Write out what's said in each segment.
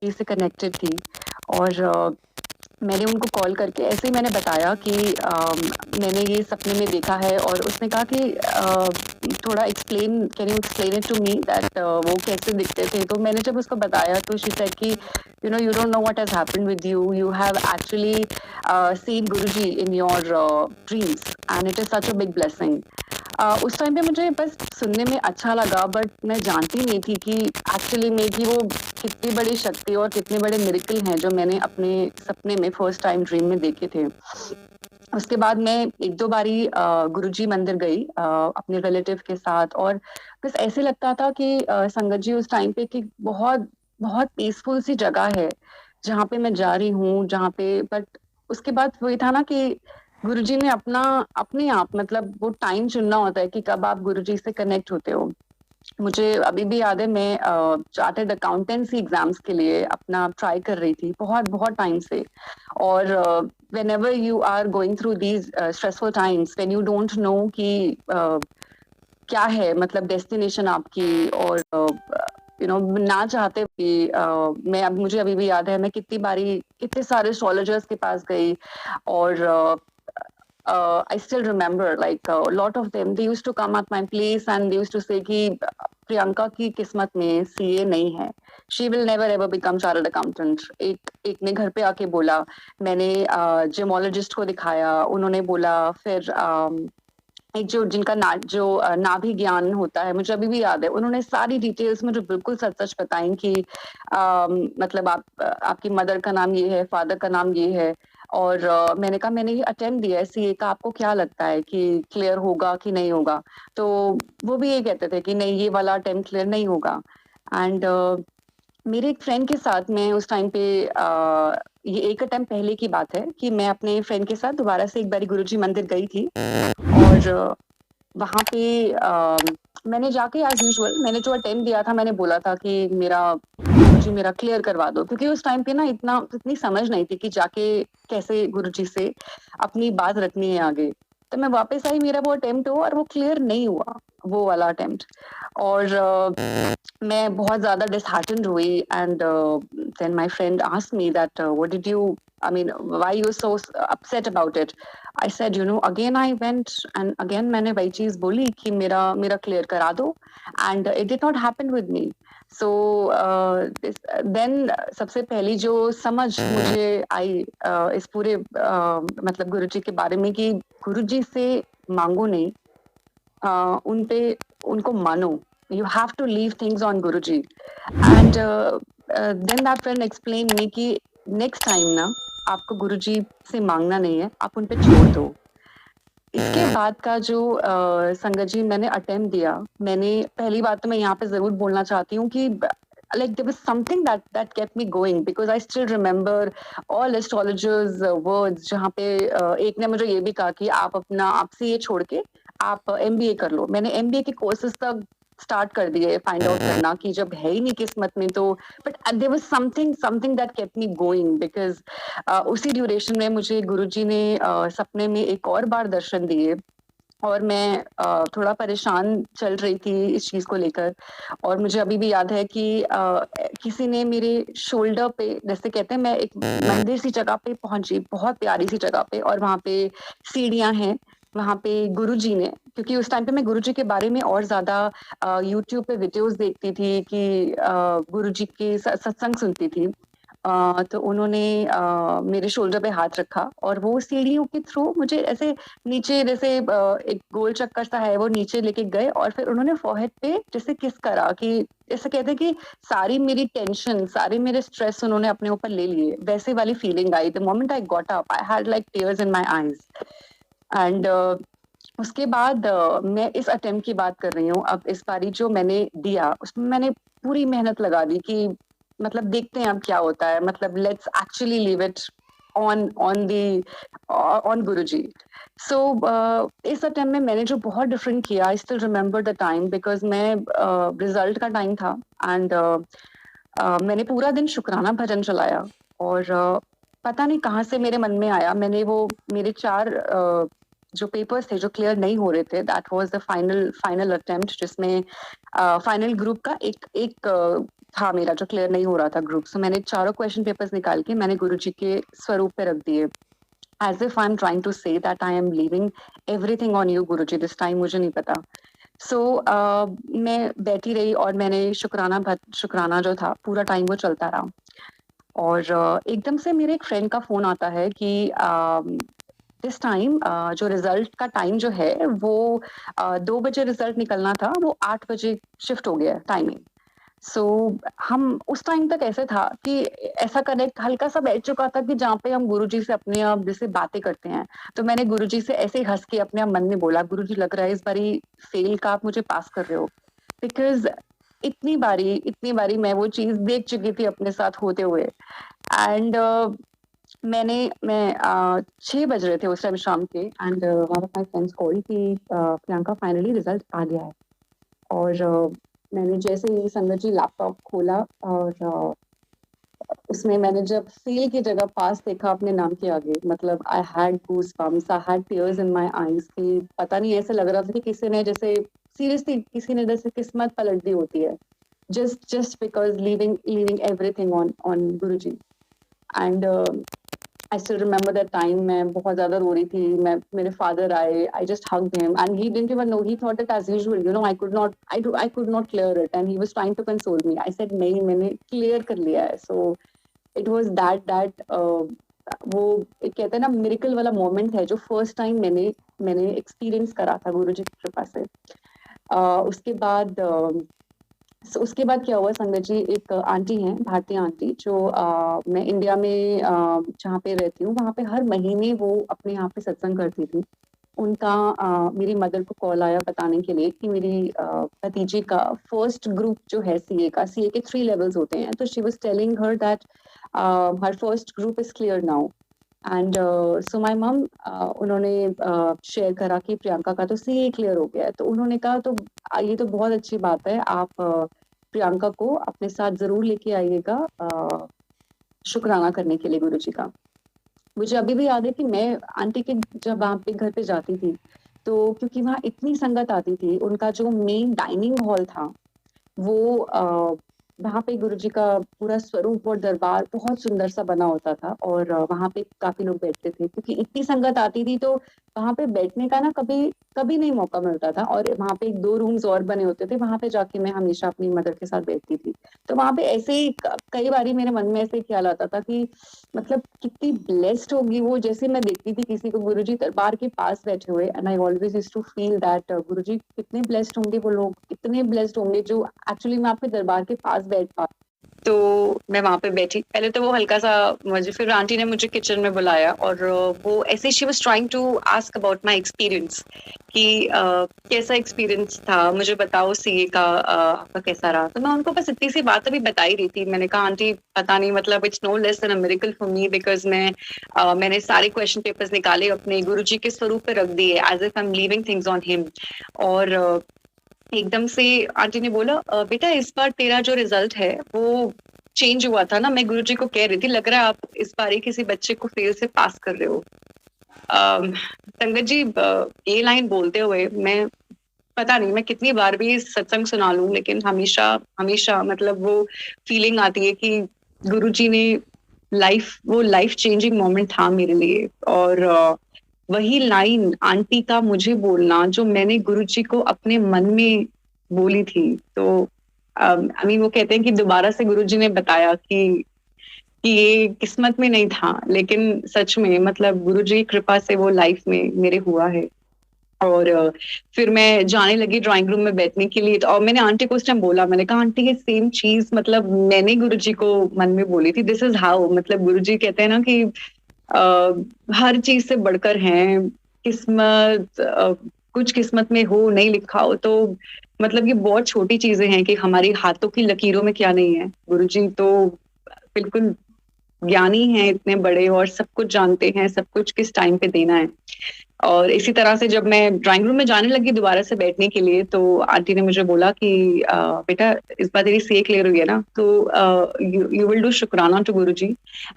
से कनेक्टेड थी और मैंने उनको कॉल करके ऐसे ही मैंने बताया कि मैंने ये सपने में देखा है और उसने कहा कि थोड़ा explain can you explain it to me that वो कैसे दिखते थे। तो मैंने जब उसको बताया तो शी सेड कि you don't know what has happened with you. You have actually seen Guruji in your dreams and it is such a big blessing. उस टाइम पे मुझे बस सुनने में अच्छा लगा बट मैं जानती नहीं थी कि एक्चुअली में कि वो कितनी बड़ी शक्ति और कितने बड़े मिरेकल हैं जो मैंने अपने सपने में फर्स्ट टाइम ड्रीम में देखे थे। उसके बाद मैं एक दो बारी गुरुजी मंदिर गई अपने रिलेटिव के साथ और बस ऐसे लगता था कि संगत जी उस टाइम पे कि बहुत बहुत पीसफुल सी जगह है जहाँ पे मैं जा रही हूँ जहाँ पे बट उसके बाद वही था ना कि गुरुजी ने अपना अपने आप मतलब वो टाइम चुनना होता है कि कब आप गुरुजी से कनेक्ट होते हो। मुझे अभी भी याद है मैं चार्टर्ड अकाउंटेंसी एग्जाम्स के लिए अपना ट्राई कर रही थी बहुत बहुत टाइम से और whenever you are going through these stressful times when you don't know कि क्या है मतलब डेस्टिनेशन आपकी और ना चाहते कि मैं अब मुझे अभी भी याद है मैं कितनी बारी कितने सारे एस्ट्रोलॉजर्स के पास गई और I still remember like a lot of them they used to come at my place and they used to say कि प्रियंका की किस्मत में सीए नहीं है, she will never ever become chartered accountant. एक ने घर पे आके बोला, मैंने जिमोलॉजिस्ट को दिखाया, उन्होंने बोला फिर एक जो जिनका नाभि ज्ञान होता है मुझे अभी भी याद है, उन्होंने सारी डिटेल्स मुझे बिल्कुल सच सच बताई कि मतलब आपकी मदर का नाम ये है, फादर का नाम ये है और मैंने कहा मैंने ये अटेम्प्ट दिया है सीए का, आपको क्या लगता है कि क्लियर होगा कि नहीं होगा? तो वो भी ये कहते थे कि नहीं ये वाला अटेम्प्ट क्लियर नहीं होगा। एंड मेरे एक फ्रेंड के साथ मैं उस टाइम पे ये एक अटेम्प्ट पहले की बात है कि मैं अपने फ्रेंड के साथ दोबारा से एक बारी गुरुजी मंदिर गई थी और वहां पे मैंने जाके एज यूजुअल मैंने जो अटेम्प्ट दिया था मैंने बोला था कि मेरा गुरुजी मेरा क्लियर करवा दो, क्योंकि उस टाइम पे ना इतनी समझ नहीं थी कि जाके कैसे गुरुजी से अपनी बात रखनी है आगे। तो मैं वापस आई, मेरा वो अटेम्प्ट हुआ और वो क्लियर नहीं हुआ वो वाला अटेम्प्ट और मैं बहुत ज्यादा डिसहार्टेंड हुई and then my friend asked me that what did you I mean, why you so upset about it? I said, again I went and again मैंने वही चीज बोली कि मेरा मेरा क्लियर करा दो and it did not happen with me. So then सबसे पहली जो समझ मुझे आई इस पूरे मतलब गुरुजी के बारे में कि गुरुजी से मांगो नहीं, उन पे उनको मानो, you have to leave things on Guruji and then that friend explained me कि next time ना आपको गुरुजी से मांगना नहीं है, आप उन पे छोड़ दो। इसके बाद का जो संगत जी मैंने अटेम्प्ट दिया, मैंने पहली बात तो मैं यहाँ पे जरूर बोलना चाहती हूँ कि like there was something that kept me going because I still remember all astrologers words जहाँ पे एक ने मुझे ये भी कहा कि आप अपना आपसे ये छोड़ के आप एमबीए कर लो। मैंने एमबीए के कोर्सेज तक स्टार्ट कर दिए फाइंड आउट करना कि जब है ही नहीं किस्मत में तो but there was something that kept me going because उसी ड्यूरेशन में मुझे गुरुजी ने सपने में एक और बार दर्शन दिए और मैं थोड़ा परेशान चल रही थी इस चीज को लेकर और मुझे अभी भी याद है कि किसी ने मेरे शोल्डर पे, जैसे कहते हैं, मैं एक मंदिर सी जगह पे पहुंची, बहुत प्यारी सी जगह पे और वहां पे सीढ़ियां हैं, वहां पे गुरुजी ने, क्योंकि उस टाइम पे मैं गुरुजी के बारे में और ज्यादा यूट्यूब पे वीडियोस देखती थी कि गुरुजी के सत्संग सुनती थी। तो उन्होंने मेरे शोल्डर पे हाथ रखा और वो सीढ़ियों के थ्रू मुझे ऐसे नीचे जैसे एक गोल चक्कर सा है वो नीचे लेके गए और फिर उन्होंने फोरहेड पे जैसे किस करा कि जैसे कहते हैं कि सारी मेरी टेंशन सारे मेरे स्ट्रेस उन्होंने अपने ऊपर ले लिए, वैसे वाली feeling I. The moment I got up I had like tears in my eyes and उसके बाद मैं इस अटेम्प्ट की बात कर रही हूँ। अब इस बारी जो मैंने दिया उसमें मैंने पूरी मेहनत लगा दी कि मतलब देखते हैं अब क्या होता है, मतलब let's actually leave it on Guruji. So इस अटेम्प्ट में मैंने जो बहुत डिफरेंट किया, I still remember the time because मैं रिजल्ट का टाइम था एंड मैंने पूरा दिन शुक्राना भजन चलाया और पता नहीं कहाँ से मेरे मन में आया, मैंने वो मेरे चार जो पेपर्स थे जो क्लियर नहीं हो रहे थे, that was the final final attempt, जिसमें फाइनल ग्रुप का एक एक था मेरा जो क्लियर नहीं हो रहा था ग्रुप। सो मैंने चारों क्वेश्चन पेपर्स निकाल के मैंने गुरुजी के स्वरूप पे रख दिए, as if I am trying to say that I am leaving everything on you Guruji, this time मुझे नहीं पता। सो मैं बैठी रही और मैंने शुक्राना जो था पूरा टाइम वो चलता रहा। और एकदम से मेरे एक फ्रेंड का फोन आता है कि दिस टाइम जो रिजल्ट का टाइम जो है वो 2 बजे रिजल्ट निकलना था, वो 8 बजे शिफ्ट हो गया टाइमिंग। सो हम उस टाइम तक ऐसे था कि ऐसा कनेक्ट हल्का सा बैठ चुका था कि जहाँ पे हम गुरुजी से अपने आप जैसे बातें करते हैं। तो मैंने गुरुजी से ऐसे ही हंस के अपने आप मन में बोला, गुरुजी लग रहा है इस बारी फेल का आप मुझे पास कर रहे हो, बिकॉज इतनी बारी मैं वो चीज देख चुकी थी अपने साथ होते हुए। एंड मैं 6 बज रहे थे उस टाइम शाम के, and one of my friends call कि प्रियंका फाइनली रिजल्ट आ गया है। और मैंने जैसे ही संगत जी लैपटॉप खोला और उसमें मैंने जब फेल की जगह पास देखा अपने नाम के आगे, मतलब I had goose bumps, I had tears in my eyes कि पता नहीं, ऐसे लग रहा था कि किसी ने जैसे सीरियसली किसी ने जैसे किस्मत पलट दी होती है, just because leaving everything on Guruji. And I still remember that time, मैं बहुत ज़्यादा रो रही थी। मेरे father आए, I just hugged him and he didn't even know, he thought it as usual, you know, I could not clear it and he was trying to console me. I said नहीं, मैंने clear कर लिया है। So it was that वो एक कहते हैं ना मिरेकल वाला मोमेंट है जो फर्स्ट टाइम मैंने एक्सपीरियंस करा था गुरुजी की कृपा से। उसके बाद क्या हुआ संगत जी, एक आंटी हैं, भारतीय आंटी, जो मैं इंडिया में जहाँ पे रहती हूँ वहाँ पे हर महीने वो अपने यहाँ पे सत्संग करती थी। उनका मेरी मदर को कॉल आया बताने के लिए कि मेरी भतीजी का फर्स्ट ग्रुप जो है सीए के 3 लेवल्स होते हैं, तो she was telling her that her first group is clear now. And so my mum, उन्होंने शेयर करा कि प्रियंका का तो सीए क्लियर हो गया है। तो उन्होंने कहा तो ये तो बहुत अच्छी बात है, आप प्रियंका को अपने साथ जरूर लेके आइएगा शुक्राना करने के लिए गुरुजी का। मुझे अभी भी याद है कि मैं आंटी के जब वहाँ पे घर पे जाती थी, तो क्योंकि वहाँ इतनी संगत आती थी, उनका जो मेन डाइनिंग हॉल था वो वहाँ पे गुरुजी का पूरा स्वरूप और दरबार बहुत सुंदर सा बना होता था। और वहाँ पे काफी लोग बैठते थे क्योंकि इतनी संगत आती थी, तो वहाँ पे बैठने का ना कभी कभी नहीं मौका मिलता था। और वहाँ पे 1-2 रूम्स और बने होते थे, वहाँ पे जाके मैं हमेशा अपनी मदर के साथ बैठती थी। तो वहाँ पे ऐसे ही कई बारी मेरे मन में ऐसे ख्याल आता था कि मतलब कितनी ब्लेस्ड होगी वो। जैसे मैं देखती थी किसी को गुरुजी दरबार के पास बैठे हुए, and I always used to feel that Guruji कितने ब्लेस्ड होंगे वो लोग, कितने ब्लेस्ड होंगे जो एक्चुअली मैं आपके दरबार के पास बैठ पा। तो मैं वहां पे बैठी, पहले तो वो हल्का सा मुझे, फिर आंटी ने मुझे किचन में बुलाया और वो ऐसे she was trying to ask about my experience कि कैसा एक्सपीरियंस था, मुझे बताओ सीए का आपका कैसा रहा। तो मैं उनको बस इतनी सी बात अभी बता ही रही थी। मैंने कहा आंटी पता नहीं, मतलब it's no less than a miracle for me, because मैंने सारे क्वेश्चन पेपर्स निकाले अपने गुरुजी के स्वरूप पे रख दिए, as if I am leaving things on him. और एकदम से आंटी ने बोला बेटा इस बार तेरा जो रिजल्ट है वो चेंज हुआ था ना। मैं गुरुजी को कह रही थी लग रहा है आप इस बार ही किसी बच्चे को फेल से पास कर रहे हो। संगत जी ये लाइन बोलते हुए मैं पता नहीं मैं कितनी बार भी सत्संग सुना लूं, लेकिन हमेशा हमेशा मतलब वो फीलिंग आती है कि गुरुजी ने वो लाइफ चेंजिंग मोमेंट था मेरे लिए। और वही लाइन आंटी का मुझे बोलना जो मैंने गुरुजी को अपने मन में बोली थी, तो आई मीन वो कहते हैं कि दोबारा से गुरुजी ने बताया कि ये किस्मत में नहीं था, लेकिन सच में मतलब गुरुजी की कृपा से वो लाइफ में मेरे हुआ है। और फिर मैं जाने लगी ड्राइंग रूम में बैठने के लिए, और मैंने आंटी को उस टाइम बोला, मैंने कहा आंटी ये सेम चीज मतलब मैंने गुरुजी को मन में बोली थी, दिस इज हाउ, मतलब गुरुजी कहते हैं ना कि हर चीज से बढ़कर हैं, किस्मत कुछ किस्मत में हो नहीं लिखा हो तो मतलब ये बहुत छोटी चीजें हैं कि हमारी हाथों की लकीरों में क्या नहीं है। गुरुजी तो बिल्कुल ज्ञानी हैं इतने बड़े, और सब कुछ जानते हैं, सब कुछ किस टाइम पे देना है। और इसी तरह से जब मैं ड्राइंग रूम में जाने लगी दोबारा से बैठने के लिए, तो आंटी ने मुझे बोला कि बेटा इस बार तेरी सीए क्लियर हुई है ना, तो यू विल डू शुक्राना टू गुरुजी।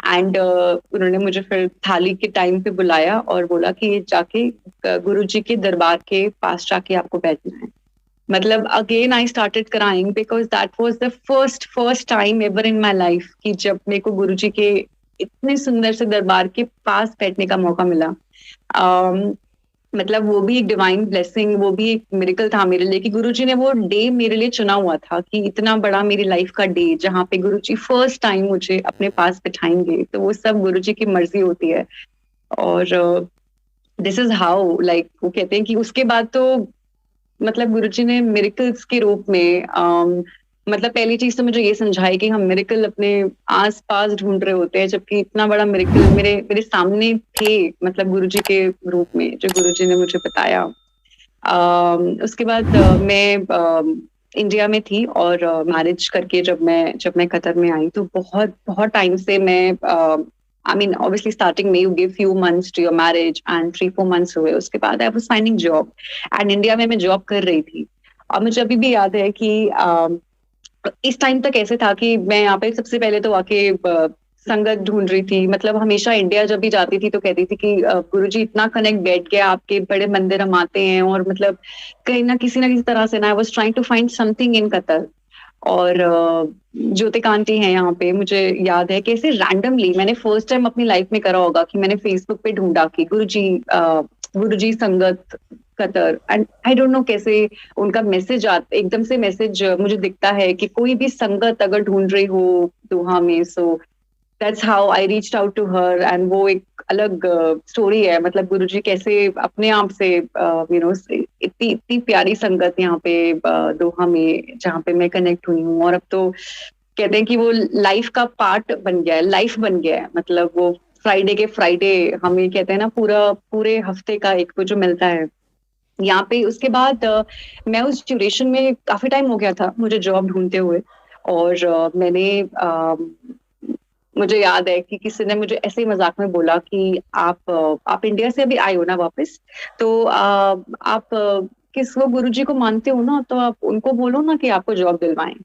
एंड उन्होंने मुझे फिर थाली के टाइम पे बुलाया और बोला कि जाके गुरुजी के दरबार के पास जाके आपको बैठना है। मतलब again I started crying because that was the first first time ever in my life कि जब मेरे को गुरुजी के इतने सुंदर से दरबार के पास बैठने का मौका मिला। um, मतलब वो भी एक डिवाइन ब्लेसिंग, वो भी एक मिरेकल था मेरे लिए कि गुरुजी ने वो डे मेरे लिए चुना हुआ था कि इतना बड़ा मेरी लाइफ का डे जहाँ पे गुरुजी फर्स्ट टाइम मुझे अपने पास बिठाएंगे, तो वो सब गुरुजी की मर्जी होती है। और दिस इज हाउ लाइक वो कहते हैं कि उसके बाद तो मतलब गुरुजी ने मिरेकल्स के रूप में मतलब पहली चीज तो मुझे ये समझाई कि हम मिरेकल अपने आस पास ढूंढ रहे होते हैं, जबकि इतना बड़ा मिरेकल मेरे मेरे सामने थे, मतलब गुरुजी के रूप में जो गुरुजी ने मुझे बताया। उसके बाद मैं इंडिया में थी और मैरिज करके जब मैं कतर में आई तो बहुत बहुत टाइम से मैं आई मीन ऑब्वियसली स्टार्टिंग में you give few months to your marriage and 3-4 months हुए, उसके बाद I was finding job and India में मैं जॉब कर रही थी। और मुझे अभी भी याद है कि इस टाइम तक ऐसे था कि मैं यहाँ पे सबसे पहले तो आके संगत ढूंढ रही थी। मतलब हमेशा इंडिया जब भी जाती थी तो कहती थी कि गुरुजी इतना कनेक्ट बैठ गया, आपके बड़े मंदिर हम आते हैं और मतलब कहीं ना किसी तरह से ना I was trying to find something in Qatar. और ज्योतिक आंटी हैं यहाँ पे, मुझे याद है कैसे रैंडमली मैंने फर्स्ट टाइम अपनी लाइफ में करा होगा कि मैंने फेसबुक पे ढूंढा कि गुरुजी संगत Qatar, and I don't no कैसे उनका मैसेज एकदम से मैसेज मुझे दिखता है कि कोई भी संगत अगर ढूंढ रही हो दोहा में, so that's how I reached out to her. And वो एक अलग स्टोरी है, मतलब गुरुजी कैसे अपने आप से यू नो इतनी इतनी प्यारी संगत यहाँ पे दोहा में जहाँ पे मैं कनेक्ट हुई हूँ। और अब तो कहते हैं कि वो लाइफ का पार्ट बन गया है, लाइफ बन गया है। मतलब वो फ्राइडे के फ्राइडे हम ये कहते हैं ना, पूरे हफ्ते का एक वो जो मिलता है यहाँ पे। उसके बाद मैं उस ड्यूरेशन में काफी टाइम हो गया था मुझे जॉब ढूंढते हुए। और मुझे याद है कि किसी ने मुझे ऐसे ही मजाक में बोला कि आप इंडिया से अभी आए हो ना वापस, तो आप किस वो गुरुजी को मानते हो ना, तो आप उनको बोलो ना कि आपको जॉब दिलवाएं।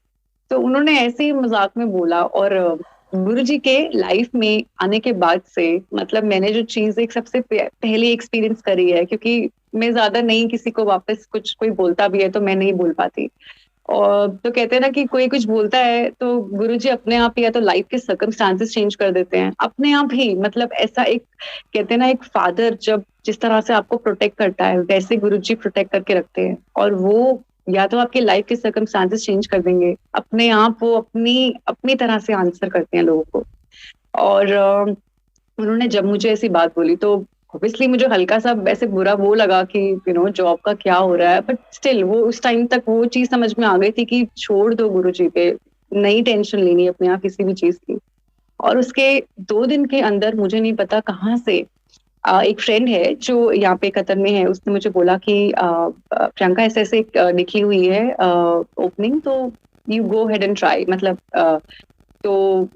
तो उन्होंने ऐसे ही मजाक में बोला। और गुरुजी के लाइफ में आने के बाद से मतलब मैंने जो चीज एक सबसे पहली एक्सपीरियंस करी है, क्योंकि मैं ज्यादा नहीं किसी को वापस कुछ कोई बोलता भी है तो मैं नहीं बोल पाती। और तो कहते हैं ना कि कोई कुछ बोलता है तो गुरुजी अपने आप ही या तो लाइफ के सर्कमस्टांसेस चेंज कर देते हैं अपने आप ही। मतलब ऐसा एक कहते हैं ना, एक फादर जब जिस तरह से आपको प्रोटेक्ट करता है वैसे गुरुजी प्रोटेक्ट करके रखते हैं। और वो या तो आपके लाइफ के सर्कमस्टांसेस चेंज कर देंगे अपने आप, वो अपनी अपनी तरह से आंसर करते हैं लोगों को। और उन्होंने जब मुझे ऐसी बात बोली तो ऑब्वियसली मुझे हल्का सा ऐसे बुरा वो लगा कि जॉब का क्या हो रहा है, बट स्टिल वो उस टाइम तक वो चीज समझ में आ गई थी कि छोड़ दो गुरुजी पे, नहीं टेंशन लेनी अपने आप किसी भी चीज की। और उसके 2 दिन के अंदर मुझे नहीं पता कहाँ से एक फ्रेंड है जो यहाँ पे कतर में है, उसने मुझे बोला कि प्रियंका ऐसे ऐसे निकली हुई है ओपनिंग, तो you go head and try. मतलब तो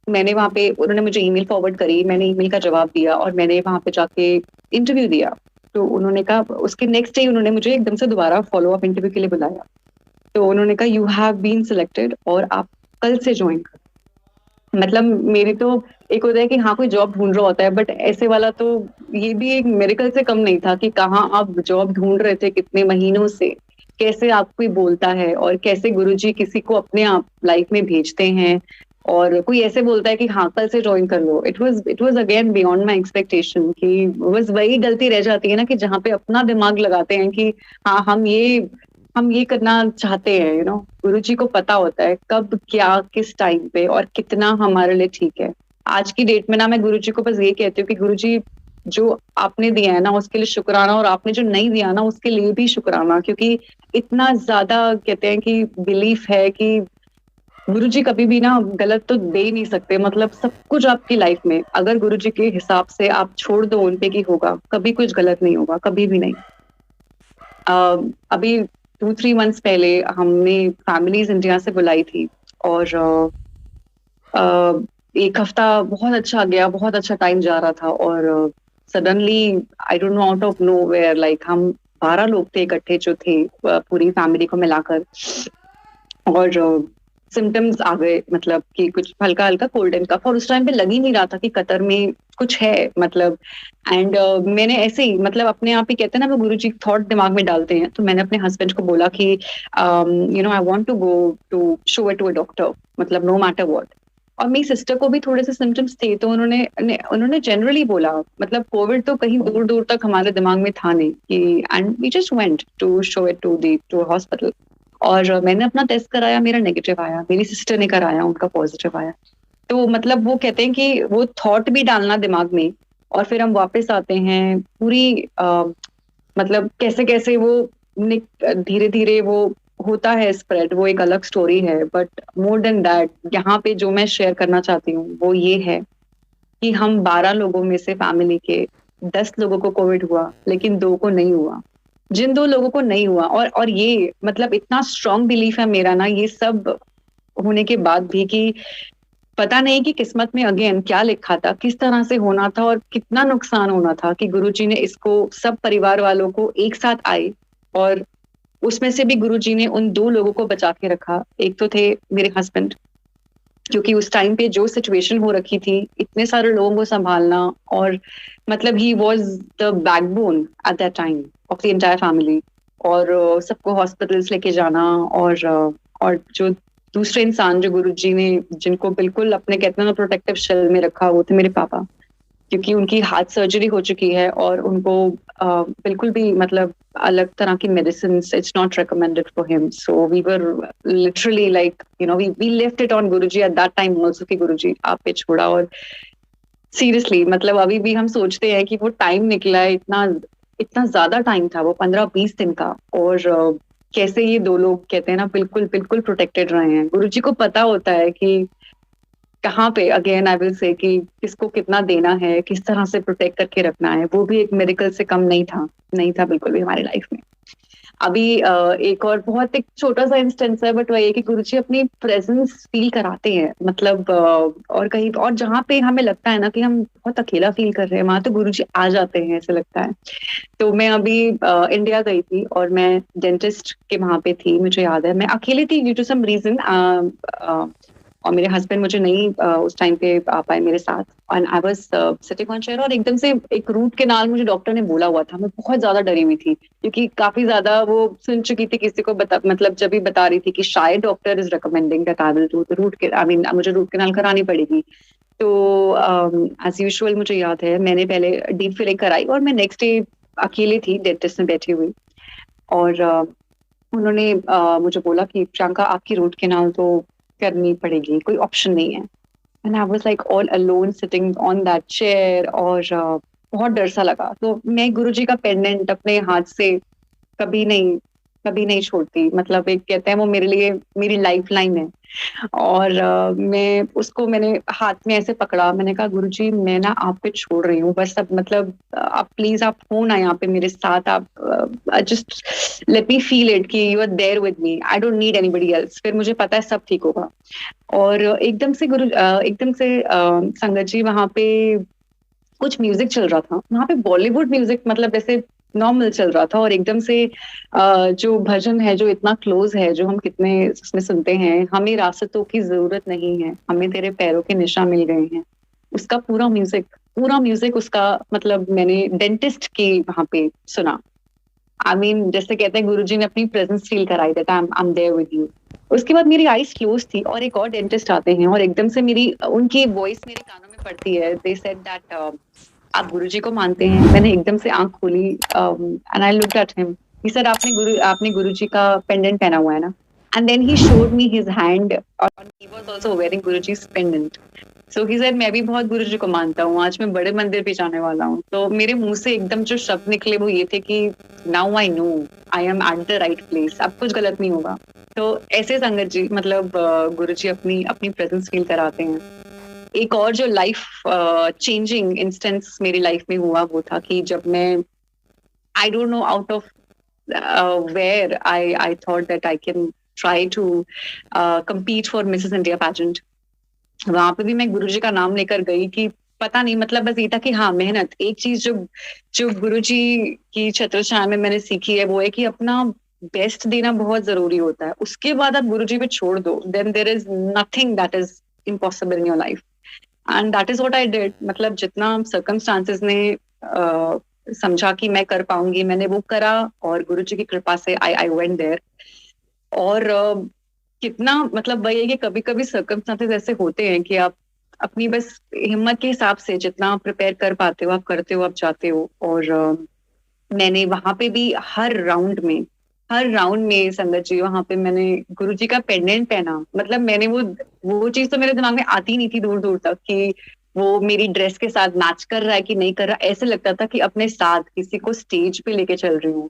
मैंने वहां पे, उन्होंने मुझे ईमेल फॉरवर्ड करी, मैंने ईमेल का जवाब दिया और मैंने वहां पे जाके इंटरव्यू दिया। तो उन्होंने कहा, उसके नेक्स्ट डे उन्होंने मुझे एकदम से दोबारा फॉलो अप इंटरव्यू के लिए बुलाया। तो उन्होंने कहा यू हैव बीन सिलेक्टेड और आप कल से ज्वाइन कर। मतलब मेरी तो एक होता है कि हाँ कोई जॉब ढूंढ रहा होता है, बट ऐसे वाला तो ये भी एक मेरेकल से कम नहीं था कि कहाँ आप जॉब ढूंढ रहे थे कितने महीनों से, कैसे आपको कोई बोलता है और कैसे गुरुजी किसी को अपने आप लाइफ में भेजते हैं और कोई ऐसे बोलता है कि हाँ कल से ज्वाइन कर लो। It was again beyond my expectation कि बस वही गलती रह जाती है ना कि जहाँ पे अपना दिमाग लगाते हैं कि हाँ हम ये करना चाहते हैं, गुरुजी को पता होता है कब क्या किस टाइम पे और कितना हमारे लिए ठीक है। आज की डेट में ना मैं गुरुजी को बस ये कहती हूँ कि गुरुजी जो आपने दिया है ना उसके लिए शुक्राना, और आपने जो नहीं दिया ना उसके लिए भी शुक्राना, क्योंकि इतना ज्यादा कहते हैं कि बिलीफ है कि गुरुजी कभी भी ना गलत तो दे ही नहीं सकते। मतलब सब कुछ आपकी लाइफ में अगर गुरुजी के हिसाब से आप छोड़ दो उनपे की होगा, कभी कुछ गलत नहीं होगा, कभी भी नहीं। अभी 2-3 मंथ्स पहले हमने फैमिलीज इंडिया से बुलाई थी और एक हफ्ता बहुत अच्छा गया, बहुत अच्छा टाइम जा रहा था। और suddenly I don't know out of nowhere like हम 12 लोग थे इकट्ठे जो थे पूरी फैमिली को मिलाकर, और सिम्टम्स आ गए मतलब कि कुछ हल्का हल्का कोल्ड एंड कफ, और उस टाइम पे लग ही नहीं रहा था कि कतर में कुछ है मतलब। एंड मैंने ऐसे ही मतलब अपने आप ही कहते हैं ना वो गुरुजी थॉट दिमाग में डालते हैं, तो मैंने अपने हस्बैंड को बोला कि you know I want to go to show it to a doctor, मतलब नो मैटर व्हाट। और मेरी सिस्टर को भी थोड़े से सिम्टम्स थे, तो उन्होंने जनरली बोला मतलब कोविड तो कहीं दूर दूर तक हमारे दिमाग में था नहीं कि, and we just went to show it to hospital. और मैंने अपना टेस्ट कराया, मेरा नेगेटिव आया, मेरी सिस्टर ने कराया, उनका पॉजिटिव आया। तो मतलब वो कहते हैं कि वो थॉट भी डालना दिमाग में, और फिर हम वापस आते हैं पूरी मतलब कैसे कैसे वो धीरे धीरे वो होता है स्प्रेड, वो एक अलग स्टोरी है। बट मोर देन दैट यहाँ पे जो मैं शेयर करना चाहती हूँ वो ये है कि हम 12 लोगों में से फैमिली के 10 लोगों को कोविड हुआ, लेकिन 2 को नहीं हुआ। जिन 2 लोगों को नहीं हुआ, और ये मतलब इतना स्ट्रांग बिलीफ है मेरा ना ये सब होने के बाद भी, कि पता नहीं कि किस्मत में अगेन क्या लिखा था, किस तरह से होना था और कितना नुकसान होना था, कि गुरुजी ने इसको सब परिवार वालों को एक साथ आए। और उसमें से भी गुरुजी ने उन 2 लोगों को बचा के रखा। एक तो थे मेरे हस्बैंड, क्योंकि उस टाइम पे जो सिचुएशन हो रखी थी, इतने सारे लोगों को संभालना, और मतलब he was the backbone eight that time of the entire family. और सबको हॉस्पिटल्स लेके जाना, और जो दूसरे इंसान जो गुरुजी ने जिनको बिल्कुल अपने कहते हैं ना प्रोटेक्टिव शेल में रखा, वो थे मेरे पापा। क्योंकि उनकी हार्ट सर्जरी हो चुकी है, और उनको बिल्कुल भी मतलब अलग तरह की medicine it's not recommended for him. So we were literally like you know we left it on Guruji at that time also, कि गुरुजी आप पे छोड़ा। और सीरियसली मतलब अभी भी हम सोचते हैं कि वो टाइम निकला है, इतना इतना ज्यादा टाइम था वो 15-20 दिन का। और कैसे ये 2 लोग कहते हैं ना बिल्कुल बिल्कुल प्रोटेक्टेड रहे हैं। गुरुजी को पता होता है कि कहाँ पे, अगेन आई विल से, कि किसको कितना देना है, किस तरह से प्रोटेक्ट करके रखना है। वो भी एक मेडिकल से कम नहीं था, नहीं था बिल्कुल भी हमारी लाइफ में। अभी एक और बहुत एक छोटा सा इंस्टेंस है, बट वही है कि गुरुजी अपनी प्रेजेंस फील कराते हैं मतलब और कहीं और जहाँ पे हमें लगता है ना कि हम बहुत अकेला फील कर रहे हैं, वहां तो गुरुजी आ जाते हैं, ऐसे लगता है। तो मैं अभी इंडिया गई थी, और मैं डेंटिस्ट के वहां पे थी, मुझे याद है मैं अकेली थी ड्यू टू सम रीजन। और मेरे हस्बैंड मुझे नहीं उस टाइम पे आ पाए मेरे साथ। And I was sitting on chair, और एकदम से एक रूट केनाल मुझे डॉक्टर ने बोला हुआ था। मैं बहुत ज्यादा डरी हुई थी, क्योंकि काफी ज्यादा वो सुन चुकी थी किसी को बता, मतलब जब भी बता रही थी कि शायद doctor is recommending that I will do the root के, आई मीन मुझे रूट केनाल करानी पड़ेगी। तो एज यूजुअल मुझे याद है मैंने पहले डीप फिलिंग कराई, और मैं नेक्स्ट डे अकेली थी डेंटिस्ट में बैठी हुई। और उन्होंने मुझे बोला कि प्रियंका आपकी रूट केनाल तो करनी पड़ेगी, कोई ऑप्शन नहीं है। And I was like all alone sitting on that chair, और बहुत डर सा लगा। तो मैं गुरुजी का पेंडेंट अपने हाथ से कभी नहीं कभी नहीं छोड़ती, मतलब एक कहते हैं वो मेरे लिए मेरी लाइफ लाइन है। और मैं उसको मैंने हाथ में ऐसे पकड़ा, मैंने कहा गुरुजी मैं ना आप पे छोड़ रही हूँ बस अब, मतलब आप प्लीज आप हो ना यहाँ पे मेरे साथ, आप just let me feel it कि you are there with me, I don't need anybody else, फिर मुझे पता है सब ठीक होगा। और एकदम से संगत जी वहां पे कुछ म्यूजिक चल रहा था, वहां पे बॉलीवुड म्यूजिक मतलब जैसे नॉर्मल चल रहा था, और एकदम से जो भजन है जो इतना क्लोज है, जो हम कितने उसमें सुनते हैं, हमें रास्तों की जरूरत नहीं है, हमें तेरे पैरों के निशान मिल गए हैं, उसका पूरा म्यूजिक उसका मतलब मैंने डेंटिस्ट की वहां पे सुना। आई मीन जैसे कहते हैं गुरुजी ने अपनी प्रेजेंस फील कराई, that I am there with you. उसके बाद मेरी आईज क्लोज थी, और एक और डेंटिस्ट आते हैं, और एकदम से मेरी उनकी वॉइस मेरे कानों में पड़ती है, दे सेड दैट आप गुरुजी को मानते हैं? मैंने एकदम से आंख खोली, and I looked at him. He said आपने गुरुजी का पेंडेंट पहना हुआ है ना? And then he showed me his hand, और ही वाज आल्सो वेयरिंग गुरुजी's पेंडेंट। सो ही सेड मैं भी बहुत गुरुजी को मानता हूँ, आज मैं बड़े मंदिर भी जाने वाला हूँ। तो मेरे मुंह से एकदम जो शब्द निकले वो ये थे कि now I know I am at the right place, अब कुछ गलत नहीं होगा। तो ऐसे संगत जी मतलब गुरुजी अपनी अपनी प्रेजेंस फील कराते हैं। एक और जो लाइफ चेंजिंग इंस्टेंस मेरी लाइफ में हुआ वो था कि जब मैं I don't know out of where I thought that I can try to compete for Mrs India pageant. वहां पे भी मैं गुरुजी का नाम लेकर गई कि पता नहीं, मतलब बस ये था कि हाँ, मेहनत एक चीज जो जो गुरुजी की छत्रछाया में मैंने सीखी है वो है कि अपना बेस्ट देना बहुत जरूरी होता है। उसके बाद आप गुरुजी पे छोड़ दो, then there is nothing that is impossible in your life. And that is what I did. मतलब जितना सर्कमस्टांसेस ने समझा कि मैं कर पाऊंगी, मैंने वो करा, और गुरुजी की कृपा से आई आई वेंट देयर। और कितना मतलब वही है कि कभी कभी सर्कमस्टांसेस ऐसे होते हैं कि आप अपनी बस हिम्मत के हिसाब से जितना आप प्रिपेयर कर पाते हो आप करते हो, आप जाते हो। और मैंने वहां पे भी हर राउंड में संगत जी, वहां पे मैंने गुरुजी का पेंडेंट पहना। मतलब मैंने वो चीज तो मेरे दिमाग में आती नहीं थी दूर दूर तक कि वो मेरी ड्रेस के साथ मैच कर रहा है कि नहीं कर रहा। ऐसे लगता था कि अपने साथ किसी को स्टेज पे लेके चल रही हूँ।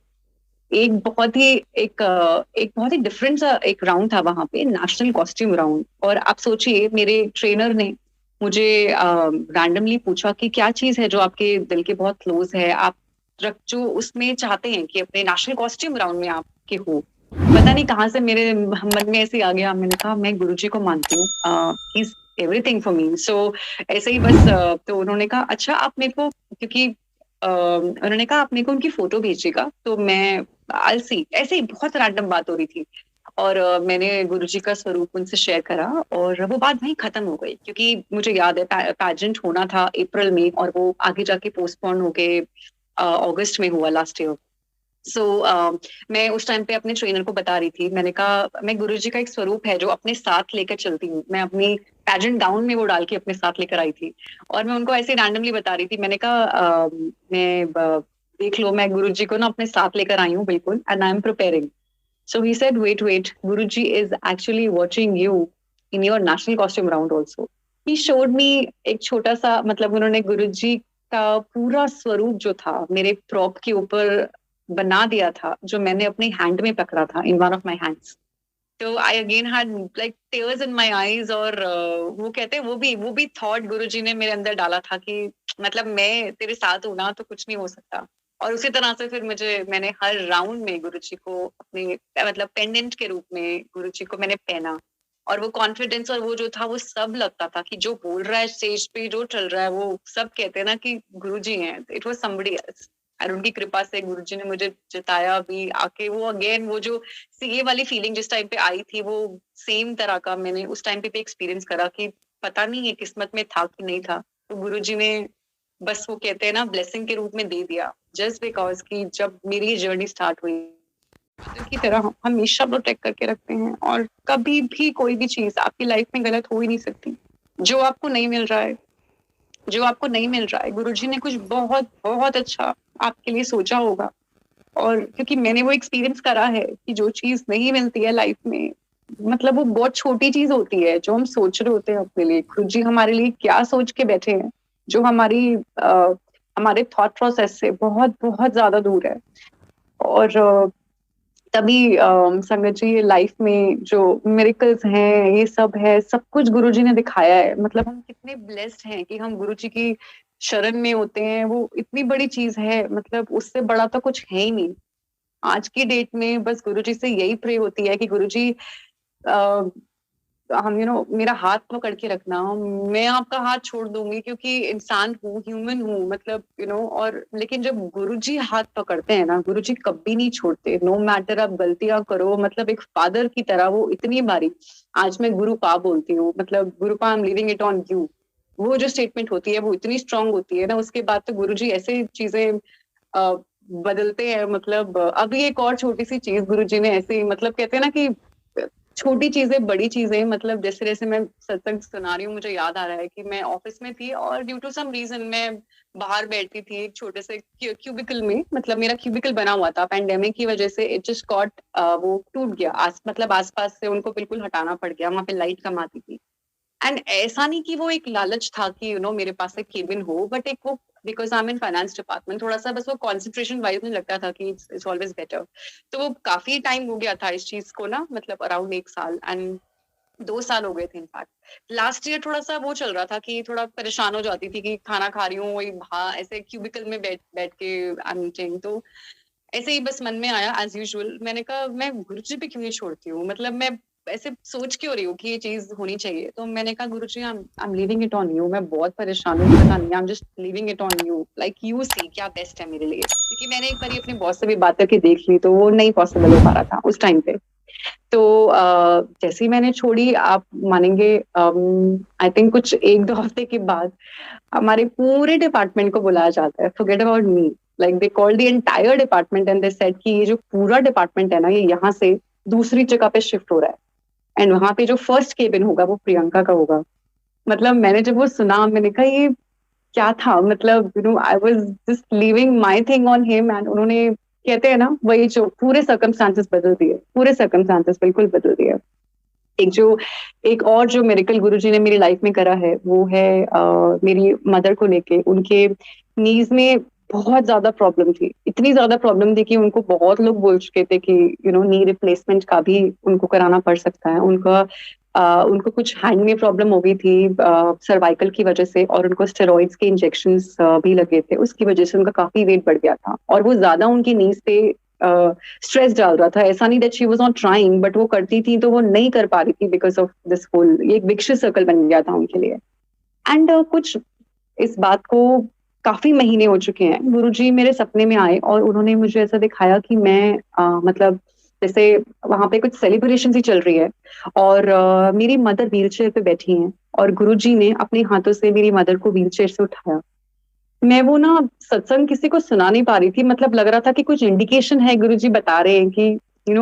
एक बहुत ही एक बहुत ही डिफरेंट सा एक राउंड था वहां पे, नेशनल कॉस्ट्यूम राउंड। और आप सोचिए, मेरे ट्रेनर ने मुझे रैंडमली पूछा कि क्या चीज है जो आपके दिल के बहुत क्लोज है, आप जो उसमें चाहते हैं कि अपने नेशनल कॉस्ट्यूम राउंड में आपके हो। पता नहीं कहाँ से मेरे मन में ऐसे आ गया, मैंने कहा मैं गुरुजी को मानती हूँ, he is everything for me. So ऐसे ही बस तो उन्होंने कहा अच्छा आप मेरे को, क्योंकि उन्होंने कहा आप मेरे को उनकी फोटो भेजिएगा तो मैं आई सी। ऐसे ही बहुत रैंडम बात हो रही थी। और मैंने गुरुजी का स्वरूप उनसे शेयर करा, और वो बात वहीं खत्म हो गई। क्योंकि मुझे याद है पैजेंट होना था अप्रैल में, और वो आगे जाके पोस्टपोन हो के अगस्त में हुआ लास्ट ईयर। सो मैं उस टाइम पे अपने ट्रेनर को बता रही थी, मैंने कहा मैं गुरुजी का एक स्वरूप है जो अपने साथ लेकर चलती हूँ। मैं अपनी पैजेंट गाउन में वो डाल के अपने साथ लेकर आई थी। और मैं उनको ऐसे रैंडमली बता रही थी, मैंने कहा देख लो, मैं गुरुजी को ना अपने साथ लेकर आई हूँ बिल्कुल, and I am preparing. So he said, wait, wait, Guruji is actually watching you in your national costume round also. He showed me एक छोटा सा, मतलब उन्होंने गुरुजी का पूरा स्वरूप जो था मेरे फ्रॉक के ऊपर बना दिया था, जो मैंने अपने हैंड में पकड़ा था, in one of my hands. तो I again had like tears in my eyes. और वो कहते हैं वो भी थॉट गुरुजी ने मेरे अंदर डाला था कि मतलब मैं तेरे साथ हूं ना तो कुछ नहीं हो सकता। और उसी तरह से फिर मैंने हर राउंड में गुरुजी को अपने मतलब पेंडेंट के रूप में गुरुजी को मैंने पहना। और वो कॉन्फिडेंस और वो जो था वो सब लगता था कि जो बोल रहा है स्टेज पे, जो चल रहा है, वो सब कहते हैं ना कि गुरुजी हैं। It was somebody else. और उनकी कृपा से गुरुजी ने मुझे जिताया भी आके। वो अगेन वो जो ये वाली फीलिंग जिस टाइम पे आई थी, वो सेम तरह का मैंने उस टाइम पे एक्सपीरियंस करा कि पता नहीं ये किस्मत में था कि नहीं था। तो गुरुजी ने बस वो कहते हैं ना ब्लेसिंग के रूप में दे दिया, जस्ट बिकॉज कि जब मेरी ये जर्नी स्टार्ट हुई की तरह हम हमेशा प्रोटेक्ट करके रखते हैं। और कभी भी कोई भी चीज आपकी लाइफ में गलत हो ही नहीं सकती। जो आपको नहीं मिल रहा है, जो आपको नहीं मिल रहा है, गुरुजी ने कुछ बहुत बहुत अच्छा आपके लिए सोचा होगा। और क्योंकि मैंने वो एक्सपीरियंस करा है कि जो चीज नहीं मिलती है लाइफ में, मतलब वो बहुत छोटी चीज होती है जो हम सोच रहे होते हैं अपने लिए, खुद जी हमारे लिए क्या सोच के बैठे हैं, जो हमारे थॉट प्रोसेस से बहुत बहुत ज्यादा दूर है। और तभी संगत जी ये लाइफ में जो मिरेकल्स हैं, ये सब है, सब कुछ गुरुजी ने दिखाया है। मतलब हम कितने ब्लेस्ड हैं कि हम गुरुजी की शरण में होते हैं। वो इतनी बड़ी चीज है, मतलब उससे बड़ा तो कुछ है ही नहीं। आज की डेट में बस गुरुजी से यही प्रे होती है कि गुरुजी हम मेरा हाथ पकड़ के रखना। मैं आपका हाथ छोड़ दूंगी क्योंकि इंसान हूँ, ह्यूमन हूँ, मतलब और लेकिन जब गुरुजी हाथ पकड़ते हैं ना, गुरुजी कभी नहीं छोड़ते। नो मैटर आप गलतियां करो, मतलब एक फादर की तरह वो इतनी बारी। आज मैं गुरु पा बोलती हूँ, मतलब गुरु पा, आई am leaving it on you. वो जो स्टेटमेंट होती है वो इतनी स्ट्रांग होती है ना, उसके बाद तो गुरुजी ऐसे चीजें बदलते हैं। मतलब अभी एक और छोटी सी चीज गुरुजी ने ऐसे ही, मतलब कहते हैं ना कि छोटी चीजें बड़ी चीजें, मतलब जैसे जैसे मैं सत्संग सुना रही हूँ मुझे याद आ रहा है कि मैं ऑफिस में थी और ड्यू टू सम रीजन मैं बाहर बैठती थी एक छोटे से क्यूबिकल में। मतलब मेरा क्यूबिकल बना हुआ था, पेंडेमिक की वजह से इट जस्ट गॉट वो टूट गया। मतलब आसपास से उनको बिल्कुल हटाना पड़ गया, वहां पे लाइट कम आती थी। एंड ऐसा नहीं कि वो एक लालच था कि मेरे पास एक केबिन हो, बट एक वो because I am in finance department, थोड़ा सा बस वो कॉन्सेंट्रेशन वाइज में लगता था कि इट्स ऑलवेज बेटर। तो वो काफी टाइम हो गया था इस चीज को ना, मतलब अराउंड 1 साल एंड 2 साल हो गए थे इनफैक्ट। लास्ट ईयर थोड़ा सा वो चल रहा था कि थोड़ा परेशान हो जाती थी कि खाना खा रही हूँ वही ऐसे क्यूबिकल में बैठ बैठ के आई एम ईटिंग। तो ऐसे ही बस मन में आया एज यूजुअल, मैंने कहा मैं गुरुजी पे क्यों नहीं छोड़ती हूँ। मतलब मैं ऐसे सोच क्यों रही हूँ कि ये चीज होनी चाहिए। तो मैंने कहा Guruji I am leaving it on you, मैं बहुत परेशान हूँ, पता नहीं, I am just leaving it on you, like you see क्या बेस्ट है मेरे लिए। क्योंकि मैंने एक बार अपने बॉस से भी बात करके देख ली, तो वो नहीं पॉसिबल हो पा रहा था उस टाइम पे। तो जैसे ही मैंने छोड़ी, आप मानेंगे, आई थिंक कुछ एक दो हफ्ते के बाद हमारे पूरे डिपार्टमेंट को बुलाया जाता है, forget about me, like they called the entire department and they said कि ये जो पूरा डिपार्टमेंट है ना, ये यहाँ से दूसरी जगह पे शिफ्ट हो रहा है, एंड वहां पे जो फर्स्ट केबिन होगा वो प्रियंका का होगा। मतलब मैंने जब वो सुना, मैंने कहा ये क्या था, मतलब I was just leaving my thing on him, and उन्होंने, कहते हैं ना, वही जो पूरे सर्कमस्टांसेस बदल दिए, पूरे सर्कमस्टांसेस बिल्कुल बदल दिए। एक जो एक और जो मेरेकल गुरुजी ने मेरी लाइफ में करा है वो है मेरी मदर को लेके। उनके नीज में बहुत ज्यादा प्रॉब्लम थी, इतनी ज्यादा प्रॉब्लम थी कि उनको बहुत लोग बोल चुके थे कि नी रिप्लेसमेंट का भी उनको कराना पड़ सकता है। उनको कुछ हैंड में प्रॉब्लम हो गई थी सर्वाइकल की वजह से, और उनको स्टेरॉइड्स के इंजेक्शंस भी लगे थे, उसकी वजह से उनका काफी वेट बढ़ गया था, और वो ज्यादा उनकी नीज पे स्ट्रेस डाल रहा था। ऐसा नहीं that she was not trying, but वो करती थी तो वो नहीं कर पा रही थी बिकॉज ऑफ दिस होल, ये एक विक्शियस सर्कल बन गया था उनके लिए। एंड कुछ इस बात को काफी महीने हो चुके हैं, गुरुजी मेरे सपने में आए और उन्होंने मुझे ऐसा दिखाया कि मैं मतलब जैसे वहां पे कुछ सेलिब्रेशन ही चल रही है, और मेरी मदर व्हील चेयर पे बैठी हैं, और गुरुजी ने अपने हाथों से मेरी मदर को व्हील चेयर से उठाया। मैं वो ना सत्संग किसी को सुना नहीं पा रही थी, मतलब लग रहा था कि कुछ इंडिकेशन है, गुरुजी बता रहे हैं कि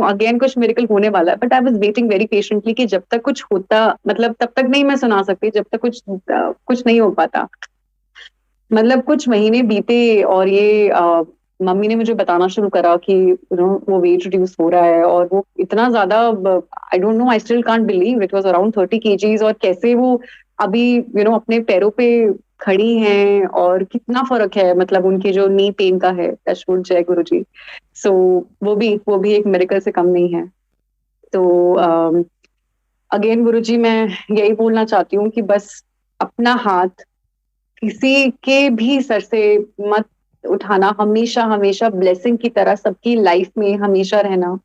अगेन कुछ मिरेकल होने वाला है, but I was waiting very patiently कि जब तक कुछ होता, मतलब तब तक नहीं मैं सुना सकती, जब तक कुछ नहीं हो पाता। मतलब कुछ महीने बीते, और ये मम्मी ने मुझे बताना शुरू करा कि वो वेट रिड्यूस हो रहा है, और वो इतना ज्यादा, आई don't no, I still can't believe it was around 30 kgs, और कैसे वो अभी अपने पैरों पे खड़ी हैं, और कितना फर्क है, मतलब उनके जो नी पेन का है, टचवुड, जय गुरु जी। सो वो भी एक मेडिकल से कम नहीं है। तो अगेन गुरु जी, मैं यही बोलना चाहती हूँ कि बस अपना हाथ किसी के भी सर से मत उठाना, हमेशा हमेशा ब्लेसिंग की तरह सबकी लाइफ में हमेशा रहना,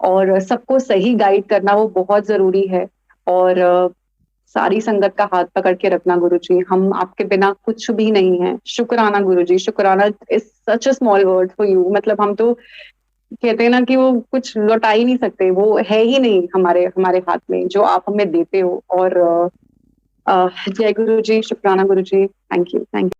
और सबको सही गाइड करना, वो बहुत जरूरी है। और सारी संगत का हाथ पकड़ के रखना गुरुजी, हम आपके बिना कुछ भी नहीं है। शुक्राना गुरुजी, शुक्राना is such a small word for you, मतलब हम तो कहते हैं ना कि वो कुछ लौटा ही नहीं सकते, वो है ही नहीं हमारे हमारे हाथ में जो आप हमें देते हो। और जय गुरु जी, शुक्राना गुरु जी, थैंक यू, थैंक यू।